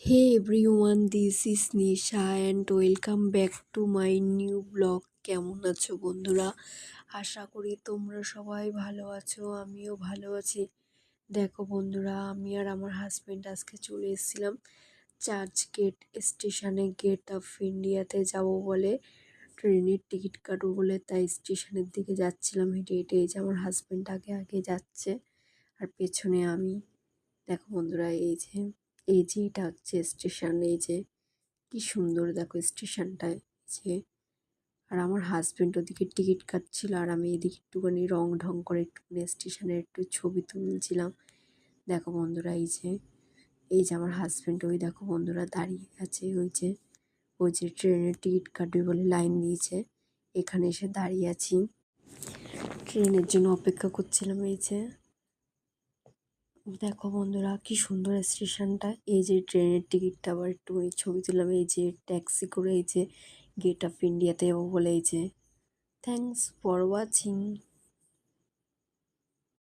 Hey everyone, this is Nisha and welcome back to my new vlog. কেমন আছো বন্ধুরা? আশা করি তোমরা সবাই ভালো আছো, আমিও ভালো আছি। দেখো বন্ধুরা, আমি আর আমার হাজবেন্ড আজকে চলে এসেছিলাম চার্চ গেট স্টেশনে, গেট অফ ইন্ডিয়াতে যাব বলে, ট্রেনের টিকিট কাটবো বলে, তাই স্টেশনের দিকে যাচ্ছিলাম হেঁটে হেঁটে। এই যে আমার হাজবেন্ড আগে আগে যাচ্ছে আর পেছনে আমি। দেখো বন্ধুরা, এই যে এটা হচ্ছে স্টেশন। এই যে কি সুন্দর দেখো স্টেশনটায় যে। আর আমার হাজবেন্ড ওদিকে টিকিট কাটছিল আর আমি এদিকে একটুখানি রং ঢং করে একটুখানি স্টেশনের একটু ছবি তুলছিলাম। দেখো বন্ধুরা, এই যে আমার হাজবেন্ড, ওই দেখো বন্ধুরা দাঁড়িয়ে আছে। ওই যে ট্রেনের টিকিট কাটবে বলে লাইন দিয়েছে, এখানে এসে দাঁড়িয়ে আছি, ট্রেনের জন্য অপেক্ষা করছিলাম। এই যে দেখো বন্ধুরা, কি সুন্দর স্টেশনটা। এই যে ট্রেনের টিকিটটা আবার একটু ছবি তুললাম। এই যে ট্যাক্সি করে এই যে গেট অফ ইন্ডিয়াতে যাবো বলে। এই যে থ্যাংকস ফর ওয়াচিং।